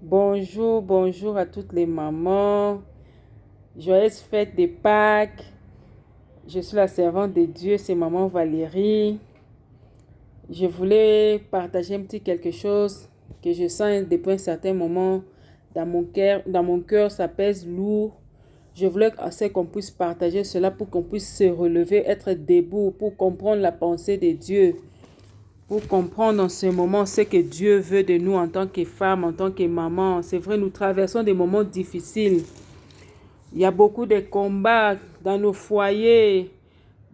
Bonjour, bonjour à toutes les mamans. Joyeuse fête de Pâques. Je suis la servante de Dieu, c'est maman Valérie. Je voulais partager un petit quelque chose que je sens depuis un certain moment dans mon cœur. Dans mon cœur, ça pèse lourd. Je voulais assez qu'on puisse partager cela pour qu'on puisse se relever, être debout, pour comprendre la pensée de Dieu. Pour comprendre en ce moment ce que Dieu veut de nous en tant que femme, en tant que maman. C'est vrai, nous traversons des moments difficiles. Il y a beaucoup de combats dans nos foyers,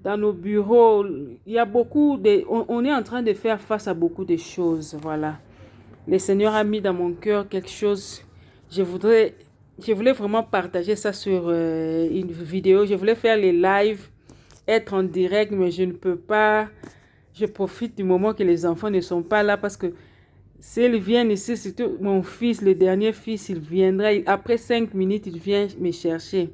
dans nos bureaux. Il y a beaucoup de... On est en train de faire face à beaucoup de choses. Voilà. Le Seigneur a mis dans mon cœur quelque chose. Je voulais vraiment partager ça sur une vidéo. Je voulais faire les lives, être en direct, mais je ne peux pas. Je profite du moment que les enfants ne sont pas là parce que s'ils viennent ici, surtout mon fils, le dernier fils, il viendra. Après 5 minutes, il vient me chercher.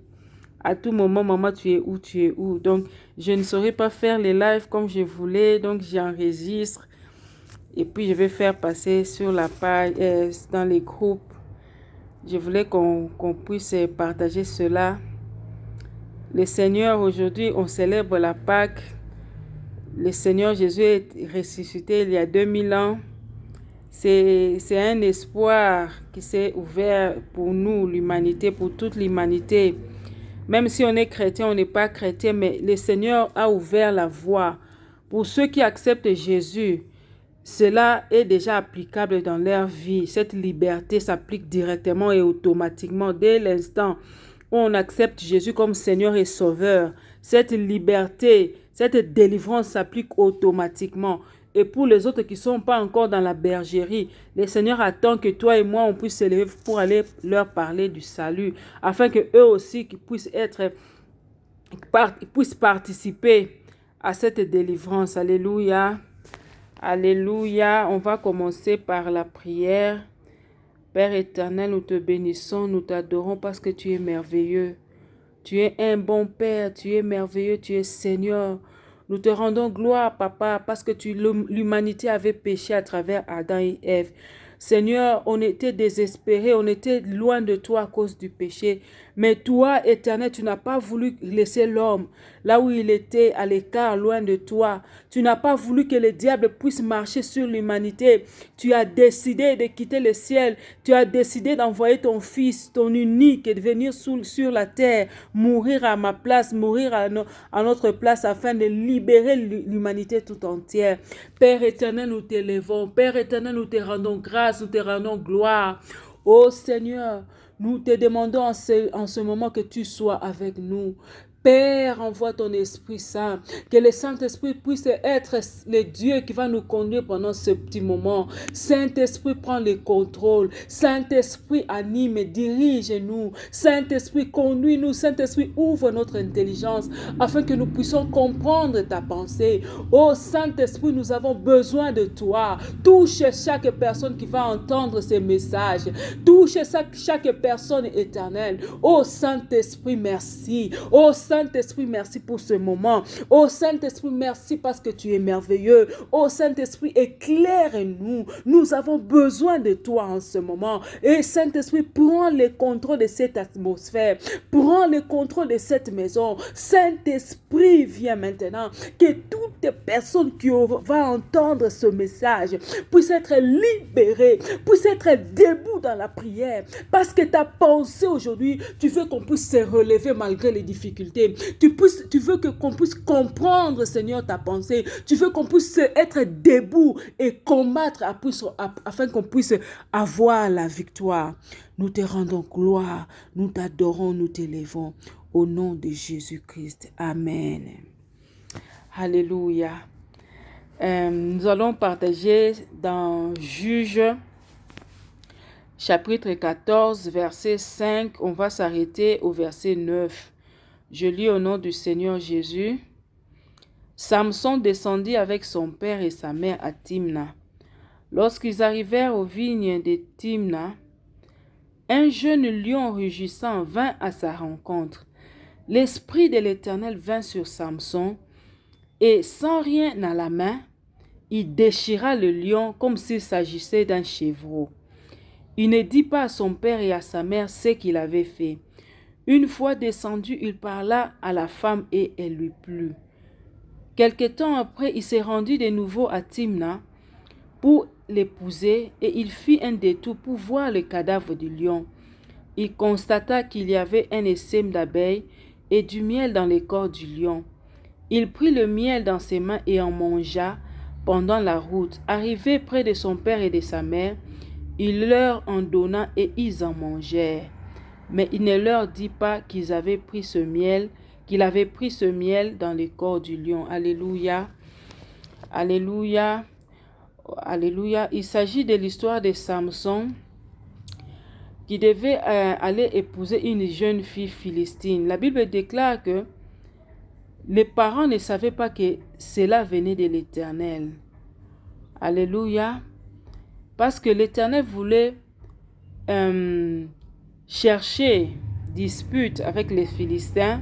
À tout moment, maman, tu es où, tu es où? Donc, je ne saurais pas faire les lives comme je voulais. Donc, j'enregistre. Et puis, je vais faire passer sur la page, dans les groupes. Je voulais qu'on puisse partager cela. Le Seigneur, aujourd'hui, on célèbre la Pâque. Le Seigneur Jésus est ressuscité il y a 2000 ans. C'est un espoir qui s'est ouvert pour nous, l'humanité, pour toute l'humanité. Même si on est chrétien, on n'est pas chrétien, mais le Seigneur a ouvert la voie. Pour ceux qui acceptent Jésus, cela est déjà applicable dans leur vie. Cette liberté s'applique directement et automatiquement dès l'instant où on accepte Jésus comme Seigneur et Sauveur. Cette liberté, cette délivrance s'applique automatiquement. Et pour les autres qui ne sont pas encore dans la bergerie, le Seigneur attend que toi et moi, on puisse se lever pour aller leur parler du salut, afin que eux aussi puissent participer à cette délivrance. Alléluia. Alléluia. On va commencer par la prière. Père éternel, nous te bénissons, nous t'adorons parce que tu es merveilleux. Tu es un bon Père, tu es merveilleux, tu es Seigneur. Nous te rendons gloire, Papa, parce que l'humanité avait péché à travers Adam et Ève. Seigneur, on était désespérés, on était loin de toi à cause du péché. Mais toi, Éternel, tu n'as pas voulu laisser l'homme là où il était, à l'écart, loin de toi. Tu n'as pas voulu que le diable puisse marcher sur l'humanité. Tu as décidé de quitter le ciel. Tu as décidé d'envoyer ton fils, ton unique, et de venir sur la terre, mourir à ma place, mourir à notre place, afin de libérer l'humanité tout entière. Père éternel, nous t'élevons. Père éternel, nous te rendons grâce, nous te rendons gloire. Ô Seigneur, nous te demandons en ce moment que tu sois avec nous. Père, envoie ton Esprit Saint, que le Saint-Esprit puisse être le Dieu qui va nous conduire pendant ce petit moment. Saint-Esprit, prend le contrôle. Saint-Esprit, anime et dirige-nous. Saint-Esprit, conduis-nous. Saint-Esprit, ouvre notre intelligence afin que nous puissions comprendre ta pensée. Oh Saint-Esprit, nous avons besoin de toi. Touche chaque personne qui va entendre ces messages. Touche chaque personne éternelle. Oh Saint-Esprit, merci. Oh Saint-Esprit, merci pour ce moment. Oh Saint-Esprit, merci parce que tu es merveilleux. Oh Saint-Esprit, éclaire-nous. Nous avons besoin de toi en ce moment. Et Saint-Esprit, prends le contrôle de cette atmosphère. Prends le contrôle de cette maison. Saint-Esprit, viens maintenant. Que toute personne qui va entendre ce message puisse être libérée, puisse être debout dans la prière. Parce que ta pensée aujourd'hui, tu veux qu'on puisse se relever malgré les difficultés. Tu veux qu'on puisse comprendre, Seigneur, ta pensée. Tu veux qu'on puisse être debout et combattre afin qu'on puisse avoir la victoire. Nous te rendons gloire, nous t'adorons, nous t'élevons. Au nom de Jésus-Christ. Amen. Alléluia. Nous allons partager dans Juge, chapitre 14, verset 5. On va s'arrêter au verset 9. Je lis au nom du Seigneur Jésus. Samson descendit avec son père et sa mère à Timna. Lorsqu'ils arrivèrent aux vignes de Timna, un jeune lion rugissant vint à sa rencontre. L'esprit de l'Éternel vint sur Samson, et sans rien à la main, il déchira le lion comme s'il s'agissait d'un chevreau. Il ne dit pas à son père et à sa mère ce qu'il avait fait. Une fois descendu, il parla à la femme et elle lui plut. Quelque temps après, il s'est rendu de nouveau à Timna pour l'épouser et il fit un détour pour voir le cadavre du lion. Il constata qu'il y avait un essaim d'abeilles et du miel dans les corps du lion. Il prit le miel dans ses mains et en mangea pendant la route. Arrivé près de son père et de sa mère, il leur en donna et ils en mangèrent. Mais il ne leur dit pas qu'il avait pris ce miel dans le corps du lion. Alléluia. Alléluia. Alléluia. Il s'agit de l'histoire de Samson qui devait aller épouser une jeune fille philistine. La Bible déclare que les parents ne savaient pas que cela venait de l'Éternel. Alléluia. Parce que l'Éternel voulait chercher dispute avec les Philistins.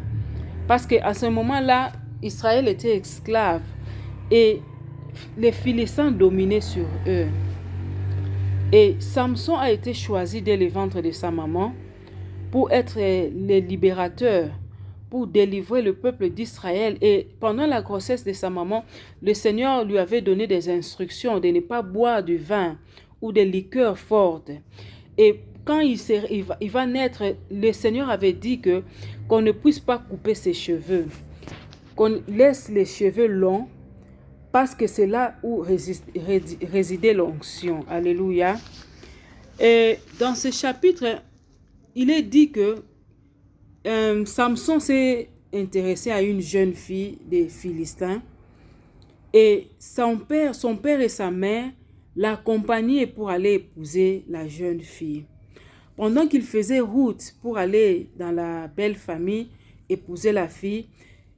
Parce qu'à ce moment-là, Israël était esclave et les Philistins dominaient sur eux. Et Samson a été choisi dès le ventre de sa maman pour être le libérateur, pour délivrer le peuple d'Israël. Et pendant la grossesse de sa maman, le Seigneur lui avait donné des instructions de ne pas boire du vin ou des liqueurs fortes. Et quand il va naître, le Seigneur avait dit qu'on ne puisse pas couper ses cheveux, qu'on laisse les cheveux longs, parce que c'est là où résidait l'onction. Alléluia. Et dans ce chapitre, il est dit que Samson s'est intéressé à une jeune fille des Philistins. Et son père et sa mère l'accompagnaient pour aller épouser la jeune fille. Pendant qu'il faisait route pour aller dans la belle famille, épouser la fille,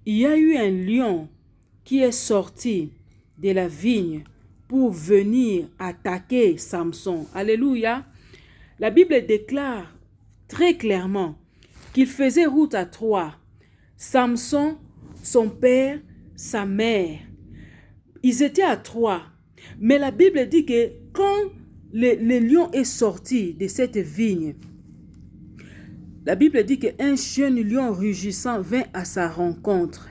il y a eu un lion qui est sorti de la vigne pour venir attaquer Samson. Alléluia. La Bible déclare très clairement qu'il faisait route à trois. Samson, son père, sa mère. Ils étaient à trois. Mais la Bible dit que quand le lion est sorti de cette vigne, la Bible dit qu'un jeune lion rugissant vint à sa rencontre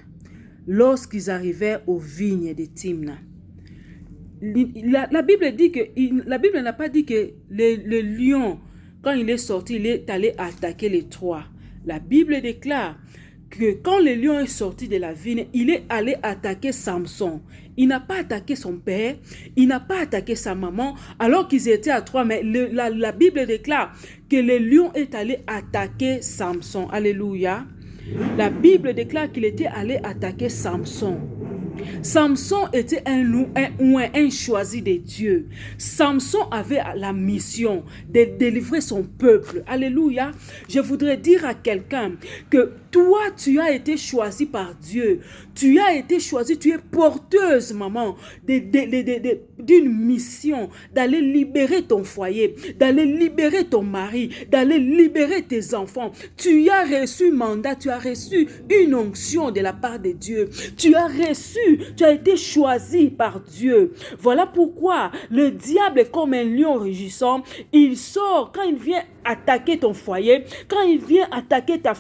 lorsqu'ils arrivèrent aux vignes de Timna. La Bible dit que la Bible n'a pas dit que le lion, quand il est sorti, il est allé attaquer les trois. La Bible déclare que quand le lion est sorti de la vigne, il est allé attaquer Samson. Il n'a pas attaqué son père, il n'a pas attaqué sa maman, alors qu'ils étaient à trois. Mais la Bible déclare que le lion est allé attaquer Samson. Alléluia. La Bible déclare qu'il était allé attaquer Samson. Samson était un choisi de Dieu. Samson avait la mission de délivrer son peuple. Alléluia. Je voudrais dire à quelqu'un que toi, tu as été choisi par Dieu. Tu as été choisi, tu es porteuse, maman, d'une mission, d'aller libérer ton foyer, d'aller libérer ton mari, d'aller libérer tes enfants. Tu as reçu mandat, tu as reçu une onction de la part de Dieu. Tu as été choisi par Dieu. Voilà pourquoi le diable est comme un lion rugissant. Il sort quand il vient attaquer ton foyer, quand il vient attaquer ta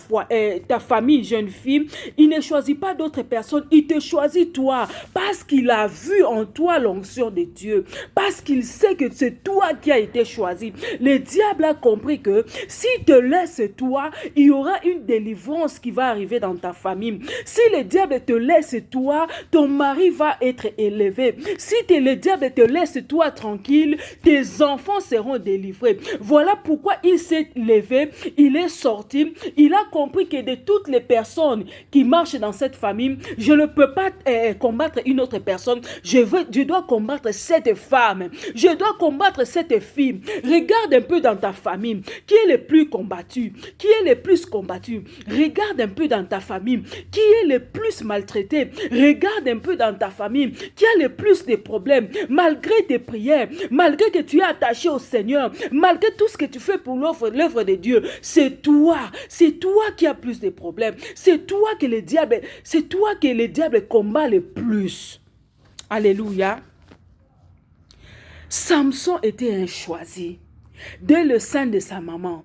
famille, jeune fille. Il ne choisit pas d'autres personnes, il te choisit toi, parce qu'il a vu en toi l'onction de Dieu, parce qu'il sait que c'est toi qui as été choisi. Le diable a compris que s'il te laisse toi, il y aura une délivrance qui va arriver dans ta famille. Si le diable te laisse toi, ton mari va être élevé. Si le diable te laisse toi tranquille, tes enfants seront délivrés. Voilà pourquoi il s'est levé, il est sorti, il a compris que de toutes les personnes qui marchent dans cette famille, je ne peux pas combattre une autre personne, je dois combattre cette femme, je dois combattre cette fille. Regarde un peu dans ta famille, qui est le plus combattu, qui est le plus combattu. Regarde un peu dans ta famille, qui est le plus maltraité. Regarde un peu dans ta famille, qui a le plus de problèmes, malgré tes prières, malgré que tu es attaché au Seigneur, malgré tout ce que tu fais pour l'œuvre de Dieu. C'est toi qui as plus de problèmes. C'est toi que le diable combat le plus. Alléluia. Samson était un choisi. dès le sein de sa maman.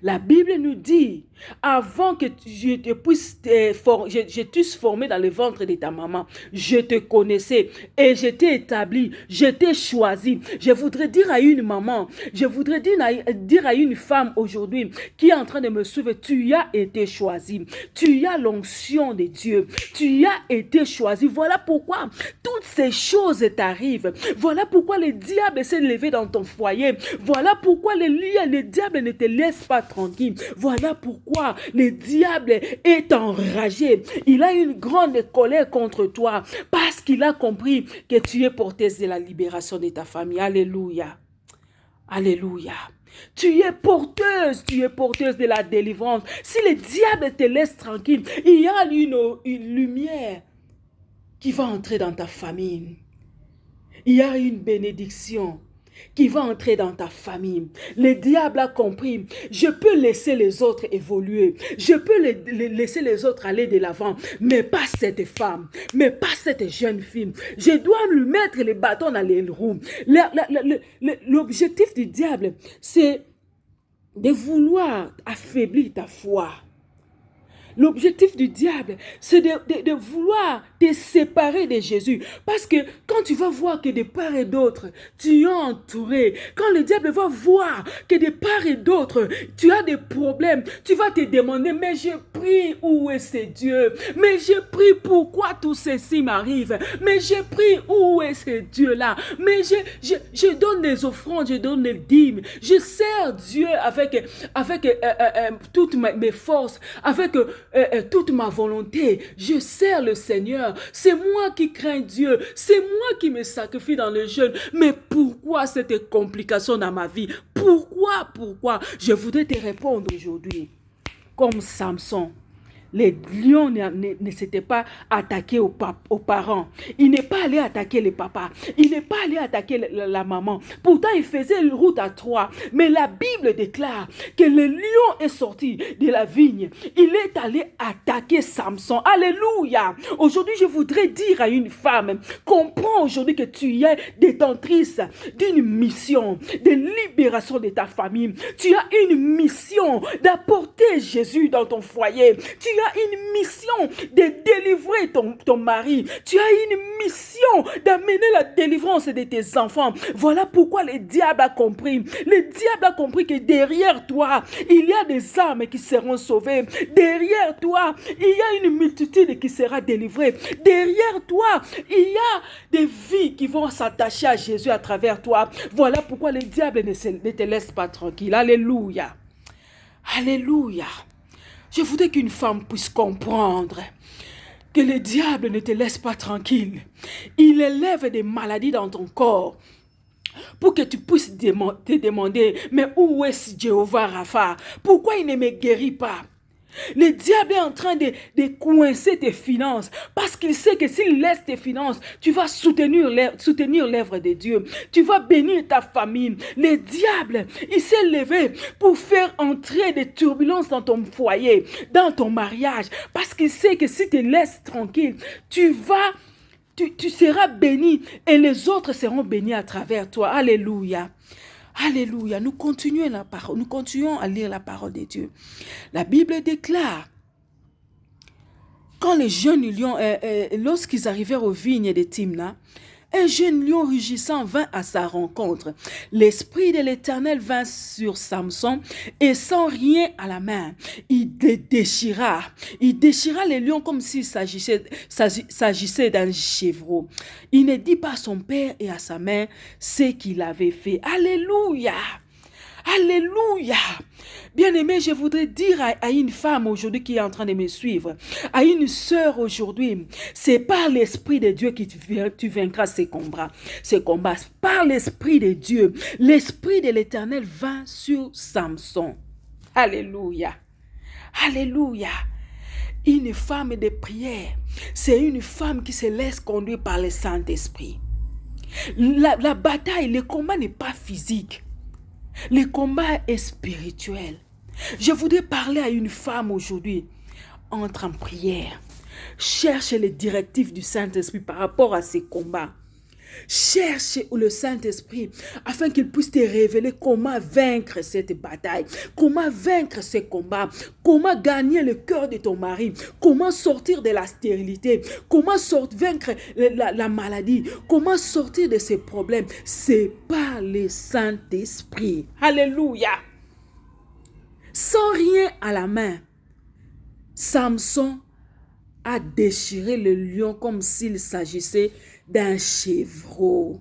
La Bible nous dit, avant que je t'eusse formé dans le ventre de ta maman, je te connaissais et je t'ai établi, je t'ai choisi. Je voudrais dire à une maman, je voudrais dire à une femme aujourd'hui qui est en train de me suivre, tu as été choisi. Tu as l'onction de Dieu. Tu as été choisi. Voilà pourquoi toutes ces choses t'arrivent. Voilà pourquoi le diable s'est levé dans ton foyer. Voilà pourquoi le diable ne te laisse pas tranquille. Voilà pourquoi le diable est enragé. Il a une grande colère contre toi parce qu'il a compris que tu es porteuse de la libération de ta famille. Alléluia. Alléluia. Tu es porteuse de la délivrance. Si le diable te laisse tranquille, il y a une lumière qui va entrer dans ta famille. Il y a une bénédiction qui va entrer dans ta famille. Le diable a compris, je peux laisser les autres évoluer, je peux laisser les autres aller de l'avant, mais pas cette femme, mais pas cette jeune fille. Je dois lui mettre les bâtons dans les roues. L'objectif du diable, c'est de vouloir affaiblir ta foi. L'objectif du diable, c'est de vouloir te séparer de Jésus. Parce que quand tu vas voir que de part et d'autre, tu es entouré, quand le diable va voir que de part et d'autre, tu as des problèmes, tu vas te demander, mais je prie, où est ce Dieu? Mais je prie, pourquoi tout ceci m'arrive? Mais je prie, où est ce Dieu-là? Mais je donne des offrandes, je donne des dîmes, je sers Dieu avec toutes mes forces, avec toute ma volonté, je sers le Seigneur. C'est moi qui crains Dieu. C'est moi qui me sacrifie dans le jeûne. Mais pourquoi cette complication dans ma vie? Pourquoi? Je voudrais te répondre aujourd'hui. Comme Samson. Les lions ne s'étaient pas attaqués aux parents. Il n'est pas allé attaquer les papas. Il n'est pas allé attaquer la maman. Pourtant, il faisait une route à 3. Mais la Bible déclare que le lion est sorti de la vigne. Il est allé attaquer Samson. Alléluia. Aujourd'hui, je voudrais dire à une femme, comprends aujourd'hui que tu es détentrice d'une mission de libération de ta famille. Tu as une mission d'apporter Jésus dans ton foyer. Tu as une mission de délivrer ton mari. Tu as une mission d'amener la délivrance de tes enfants. Voilà pourquoi le diable a compris. Le diable a compris que derrière toi, il y a des âmes qui seront sauvées. Derrière toi, il y a une multitude qui sera délivrée. Derrière toi, il y a des vies qui vont s'attacher à Jésus à travers toi. Voilà pourquoi le diable ne te laisse pas tranquille. Alléluia. Alléluia. Je voudrais qu'une femme puisse comprendre que le diable ne te laisse pas tranquille. Il élève des maladies dans ton corps pour que tu puisses te demander, mais où est Jéhovah Rapha? Pourquoi il ne me guérit pas? Le diable est en train de coincer tes finances parce qu'il sait que s'il laisse tes finances, tu vas soutenir l'œuvre de Dieu. Tu vas bénir ta famille. Le diable, il s'est levé pour faire entrer des turbulences dans ton foyer, dans ton mariage, parce qu'il sait que si tu te laisses tranquille, tu seras béni et les autres seront bénis à travers toi. Alléluia. Alléluia, nous continuons à lire la parole de Dieu. La Bible déclare, quand les jeunes lions, lorsqu'ils arrivèrent aux vignes de Timna, un jeune lion rugissant vint à sa rencontre. L'esprit de l'Éternel vint sur Samson et sans rien à la main, il les déchira. Il déchira les lions comme s'il s'agissait d'un chevreau. Il ne dit pas à son père et à sa mère ce qu'il avait fait. Alléluia! Alléluia! Bien-aimé, je voudrais dire à une femme aujourd'hui qui est en train de me suivre, à une sœur aujourd'hui, c'est par l'Esprit de Dieu que tu vaincras ces combats. Par l'Esprit de Dieu, l'Esprit de l'Éternel vint sur Samson. Alléluia! Alléluia! Une femme de prière, c'est une femme qui se laisse conduire par le Saint-Esprit. La bataille, le combat n'est pas physique. Le combat est spirituel. Je voudrais parler à une femme aujourd'hui. Entre en prière. Cherche les directives du Saint-Esprit par rapport à ces combats. Cherche le Saint-Esprit afin qu'il puisse te révéler comment vaincre cette bataille, comment vaincre ces combats, comment gagner le cœur de ton mari, comment sortir de la stérilité, comment vaincre la maladie, comment sortir de ces problèmes. C'est par le Saint-Esprit. Alléluia. Sans rien à la main, Samson a déchiré le lion comme s'il s'agissait d'un chevreau.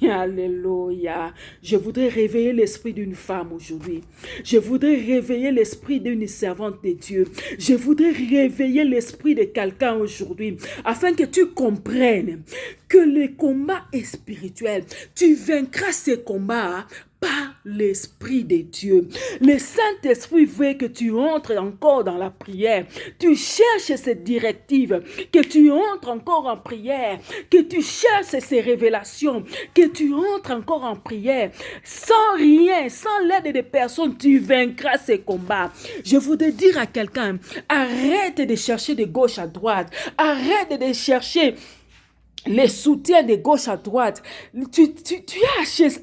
Alléluia. Je voudrais réveiller l'esprit d'une femme aujourd'hui. Je voudrais réveiller l'esprit d'une servante de Dieu. Je voudrais réveiller l'esprit de quelqu'un aujourd'hui afin que tu comprennes que les combats est spirituel. Tu vaincras ces combats par l'Esprit de Dieu. Le Saint-Esprit veut que tu entres encore dans la prière. Tu cherches cette directive, que tu entres encore en prière, que tu cherches ces révélations, que tu entres encore en prière. Sans rien, sans l'aide des personnes, tu vaincras ces combats. Je voudrais dire à quelqu'un, arrête de chercher de gauche à droite. Arrête de chercher les soutiens de gauche à droite. Tu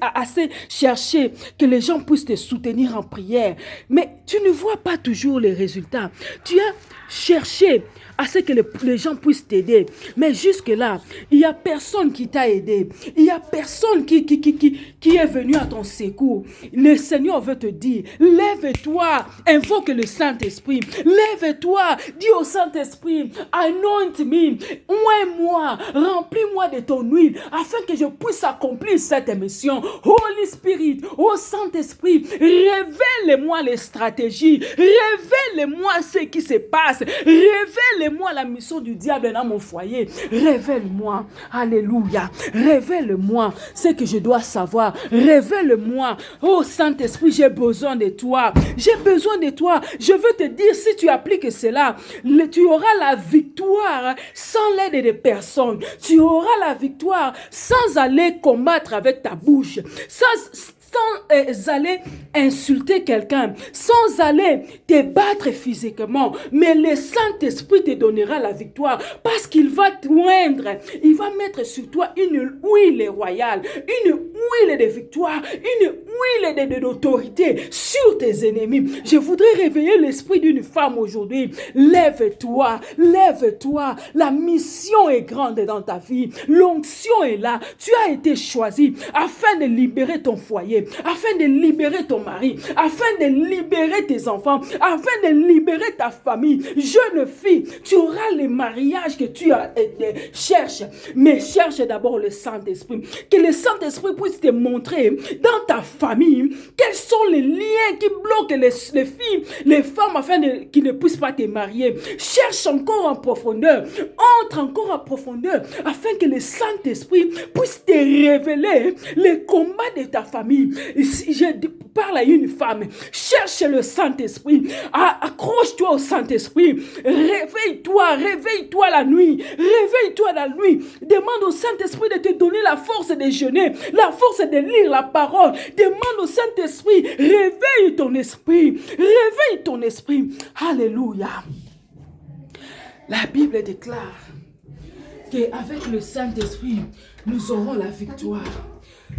as assez cherché que les gens puissent te soutenir en prière, mais tu ne vois pas toujours les résultats. Tu as cherché à ce que les gens puissent t'aider, mais jusque-là, il n'y a personne qui t'a aidé. Il n'y a personne qui est venu à ton secours. Le Seigneur veut te dire, lève-toi, invoque le Saint-Esprit. Lève-toi, dis au Saint-Esprit, anoint me, oins-moi, remplis-moi de ton huile, afin que je puisse accomplir cette mission. Holy Spirit, ô Saint-Esprit, révèle-moi les stratégies, révèle-moi ce qui se passe, révèle-moi la mission du diable dans mon foyer, révèle-moi, alléluia, révèle-moi ce que je dois savoir, révèle-moi, oh Saint-Esprit, j'ai besoin de toi, j'ai besoin de toi. Je veux te dire, si tu appliques cela, tu auras la victoire sans l'aide de personne, tu auras la victoire sans aller combattre avec ta bouche, sans aller insulter quelqu'un, sans aller te battre physiquement, mais le Saint-Esprit te donnera la victoire parce qu'il va t'oindre, il va mettre sur toi une huile royale, une huile de victoire, une huile d'autorité sur tes ennemis. Je voudrais réveiller l'esprit d'une femme aujourd'hui. Lève-toi, lève-toi, la mission est grande dans ta vie, l'onction est là, tu as été choisi afin de libérer ton foyer, afin de libérer ton mari, afin de libérer tes enfants, afin de libérer ta famille. Jeune fille, tu auras le mariage que tu cherches, mais cherche d'abord le Saint-Esprit. Que le Saint-Esprit puisse te montrer dans ta famille quels sont les liens qui bloquent les filles, les femmes, afin qu'ils ne puissent pas te marier. Cherche encore en profondeur, entre encore en profondeur, afin que le Saint-Esprit puisse te révéler les combats de ta famille. Si je parle à une femme, cherche le Saint-Esprit, accroche-toi au Saint-Esprit, réveille-toi la nuit, réveille-toi la nuit, demande au Saint-Esprit de te donner la force de jeûner, la force de lire la parole, demande au Saint-Esprit, réveille ton esprit, réveille ton esprit. Alléluia. La Bible déclare qu'avec le Saint-Esprit, nous aurons la victoire.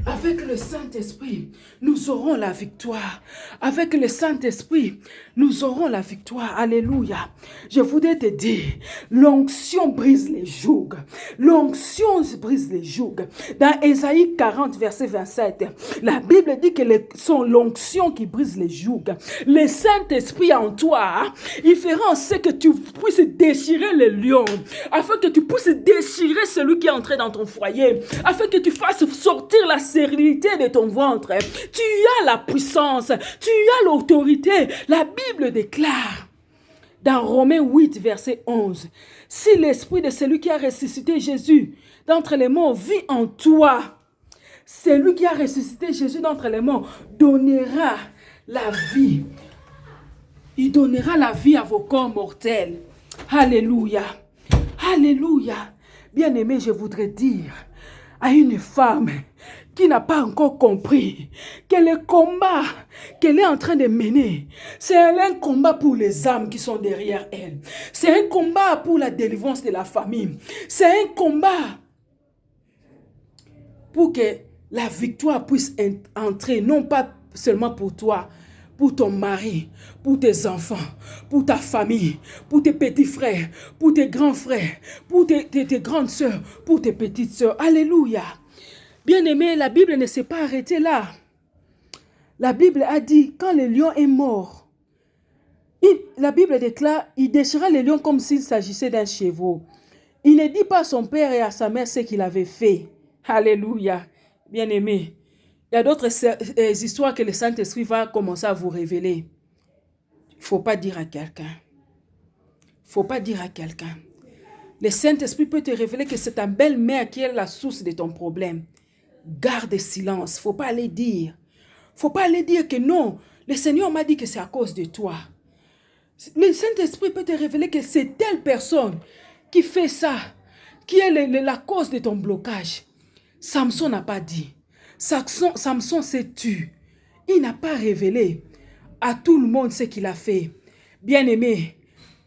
Avec le Saint-Esprit, nous aurons la victoire. Avec le Saint-Esprit, nous aurons la victoire. Alléluia. Je voudrais te dire, l'onction brise les jougs. L'onction brise les jougs. Dans Ésaïe 40, verset 27, la Bible dit que c'est l'onction qui brise les jougs. Le Saint-Esprit en toi, il fera en sorte que tu puisses déchirer les lions, afin que tu puisses déchirer celui qui est entré dans ton foyer, afin que tu fasses sortir la stérilité de ton ventre. Tu as la puissance, tu as l'autorité. La Bible déclare dans Romains 8, verset 11, si l'esprit de celui qui a ressuscité Jésus d'entre les morts vit en toi, celui qui a ressuscité Jésus d'entre les morts donnera la vie. Il donnera la vie à vos corps mortels. Alléluia. Alléluia. Bien-aimé, je voudrais dire à une femme qui n'a pas encore compris que le combat qu'elle est en train de mener, c'est un combat pour les âmes qui sont derrière elle. C'est un combat pour la délivrance de la famille. C'est un combat pour que la victoire puisse entrer, non pas seulement pour toi, pour ton mari, pour tes enfants, pour ta famille, pour tes petits frères, pour tes grands frères, pour tes grandes sœurs, pour tes petites sœurs. Alléluia. Bien-aimé, la Bible ne s'est pas arrêtée là. La Bible a dit, quand le lion est mort, la Bible déclare, il déchira le lion comme s'il s'agissait d'un chevreau. Il ne dit pas à son père et à sa mère ce qu'il avait fait. Alléluia. Bien-aimé, il y a d'autres histoires que le Saint-Esprit va commencer à vous révéler. Il ne faut pas dire à quelqu'un. Il ne faut pas dire à quelqu'un. Le Saint-Esprit peut te révéler que c'est ta belle-mère qui est la source de ton problème. Garde silence. Il ne faut pas aller dire. Il ne faut pas aller dire que non, le Seigneur m'a dit que c'est à cause de toi. Le Saint-Esprit peut te révéler que c'est telle personne qui fait ça, qui est la cause de ton blocage. Samson n'a pas dit. Samson s'est tué. Il n'a pas révélé à tout le monde ce qu'il a fait. Bien-aimé,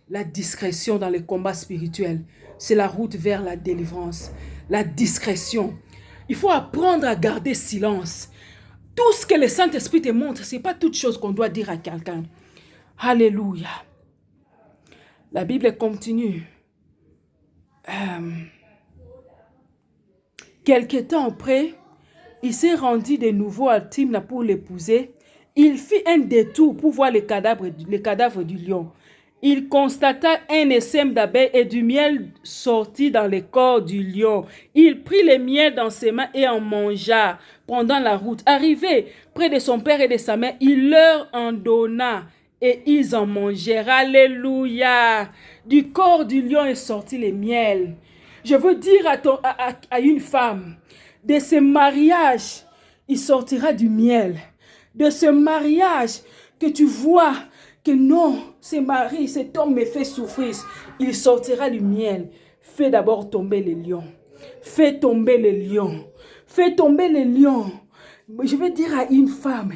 la discrétion dans les combats spirituels, c'est la route vers la délivrance. La discrétion. Il faut apprendre à garder silence. Tout ce que le Saint-Esprit te montre, ce n'est pas toute chose qu'on doit dire à quelqu'un. Alléluia. La Bible continue. Quelque temps après, il s'est rendu de nouveau à Timna pour l'épouser. Il fit un détour pour voir le cadavre du lion. Il constata un essaim d'abeilles et du miel sorti dans le corps du lion. Il prit le miel dans ses mains et en mangea pendant la route. Arrivé près de son père et de sa mère, il leur en donna et ils en mangèrent. Alléluia! Du corps du lion est sorti le miel. Je veux dire à une femme, de ce mariage, il sortira du miel. De ce mariage que tu vois que non, ce mari, cet homme me fait souffrir, il sortira du miel. Fais d'abord tomber les lions. Fais tomber les lions. Fais tomber les lions. Je veux dire à une femme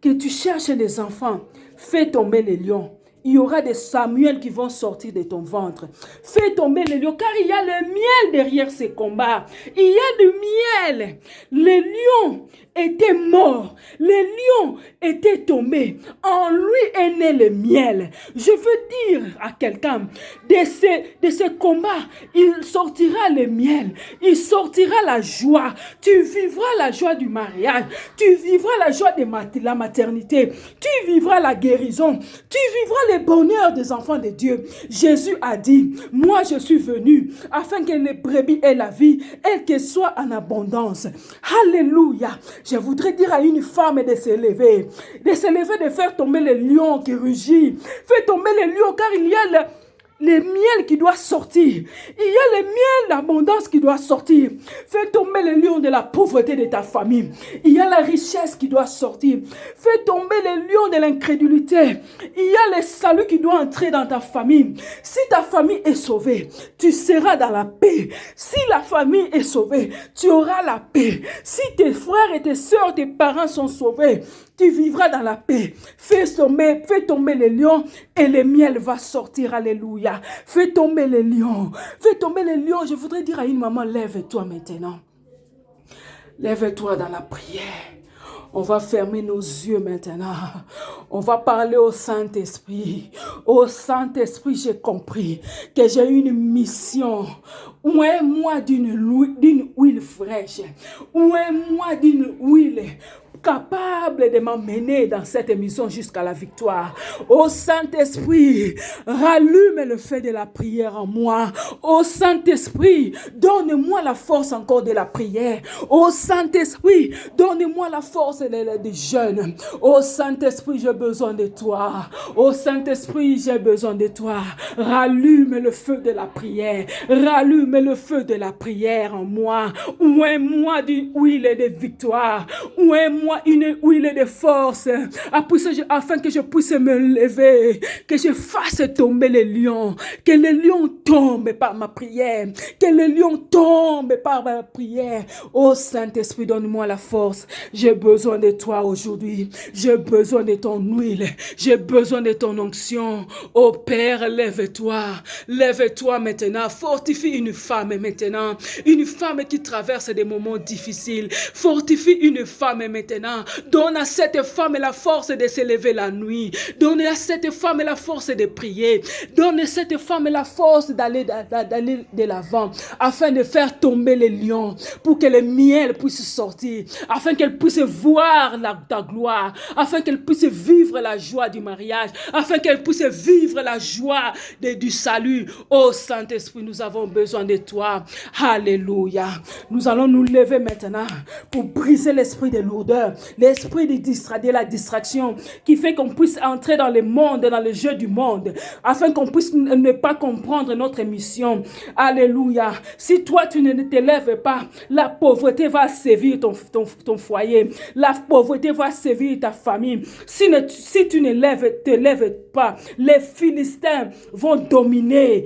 que tu cherches les enfants, fais tomber les lions. Il y aura des Samuel qui vont sortir de ton ventre. Fais tomber les lions, car il y a le miel derrière ces combats. Il y a du miel. Les lions étaient morts. Les lions étaient tombés. En lui est né le miel. Je veux dire à quelqu'un, de ce combat, il sortira le miel. Il sortira la joie. Tu vivras la joie du mariage. Tu vivras la joie de la maternité. Tu vivras la guérison. Tu vivras le bonheur des enfants de Dieu. Jésus a dit, moi je suis venu afin que les brebis aient la vie et qu'elle soit en abondance. Alléluia. Je voudrais dire à une femme de se lever, de faire tomber le lion qui rugit. Fais tomber le lion car il y a le miel qui doit sortir. Il y a le miel d'abondance qui doit sortir. Fais tomber le lion de la pauvreté de ta famille. Il y a la richesse qui doit sortir. Fais tomber le lion de l'incrédulité. Il y a le salut qui doit entrer dans ta famille. Si ta famille est sauvée, tu seras dans la paix. Si la famille est sauvée, tu auras la paix. Si tes frères et tes sœurs, tes parents sont sauvés, tu vivras dans la paix. Fais tomber les lions et le miel va sortir. Alléluia. Fais tomber les lions. Fais tomber les lions. Je voudrais dire à une maman, lève-toi maintenant. Lève-toi dans la prière. On va fermer nos yeux maintenant. On va parler au Saint-Esprit. Au Saint-Esprit, j'ai compris que j'ai une mission. Ouin-moi d'une huile fraîche. Ouin-moi d'une huile capable de m'emmener dans cette émission jusqu'à la victoire. Ô Saint-Esprit, rallume le feu de la prière en moi. Ô Saint-Esprit, donne-moi la force encore de la prière. Ô Saint-Esprit, donne-moi la force des jeûnes. Ô Saint-Esprit, j'ai besoin de toi. Ô Saint-Esprit, j'ai besoin de toi. Rallume le feu de la prière. Rallume le feu de la prière en moi. Ouin-moi d'une huile de victoire. Ouin-moi Donne-moi une huile de force afin que je puisse me lever, que je fasse tomber les lions, que les lions tombent par ma prière, que les lions tombent par ma prière. Oh Saint-Esprit, donne-moi la force. J'ai besoin de toi aujourd'hui. J'ai besoin de ton huile. J'ai besoin de ton onction. Oh Père, lève-toi. Lève-toi maintenant. Fortifie une femme maintenant. Une femme qui traverse des moments difficiles. Fortifie une femme maintenant. Donne à cette femme la force de se lever la nuit. Donne à cette femme la force de prier. Donne à cette femme la force d'aller de l'avant afin de faire tomber les lions pour que les miels puissent sortir, afin qu'elle puisse voir ta gloire, afin qu'elle puisse vivre la joie du mariage, afin qu'elle puisse vivre la joie du salut. Oh Saint-Esprit, nous avons besoin de toi. Alléluia. Nous allons nous lever maintenant pour briser l'esprit de lourdeur, l'esprit de la distraction qui fait qu'on puisse entrer dans le monde, dans le jeu du monde, afin qu'on puisse ne pas comprendre notre mission. Alléluia. Si toi tu ne te lèves pas, la pauvreté va sévir ton foyer, la pauvreté va sévir ta famille. Si tu ne te lèves pas, les Philistins vont dominer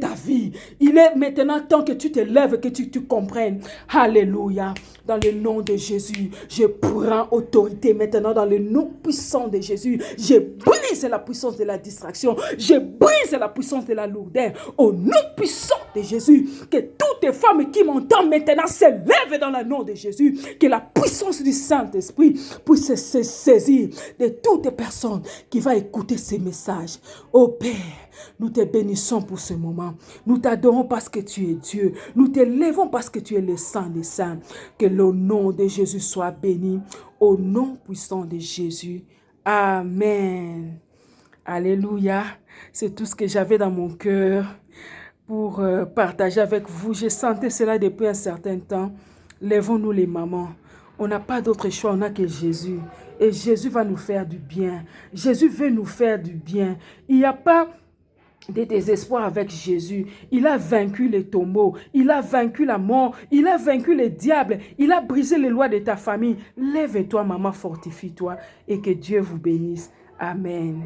ta vie. Il est maintenant temps que tu te lèves, que tu comprennes. Alléluia. Dans le nom de Jésus, je prends autorité maintenant dans le nom puissant de Jésus. Je brise la puissance de la distraction. Je brise la puissance de la lourdeur. Au nom puissant de Jésus, que toutes les femmes qui m'entendent maintenant se lèvent dans le nom de Jésus. Que la puissance du Saint-Esprit puisse se saisir de toutes les personnes qui vont écouter ces messages. Ô Père, nous te bénissons pour ce moment. Nous t'adorons parce que tu es Dieu. Nous te lèvons parce que tu es le Saint des Saints. Que le nom de Jésus soit béni. Au nom puissant de Jésus. Amen. Alléluia. C'est tout ce que j'avais dans mon cœur pour partager avec vous. J'ai senti cela depuis un certain temps. Lèvons-nous les mamans. On n'a pas d'autre choix, on n'a que Jésus. Et Jésus va nous faire du bien. Jésus veut nous faire du bien. Il n'y a pas de désespoir avec Jésus. Il a vaincu les tombeaux. Il a vaincu la mort. Il a vaincu les diables. Il a brisé les lois de ta famille. Lève-toi, maman, fortifie-toi. Et que Dieu vous bénisse. Amen.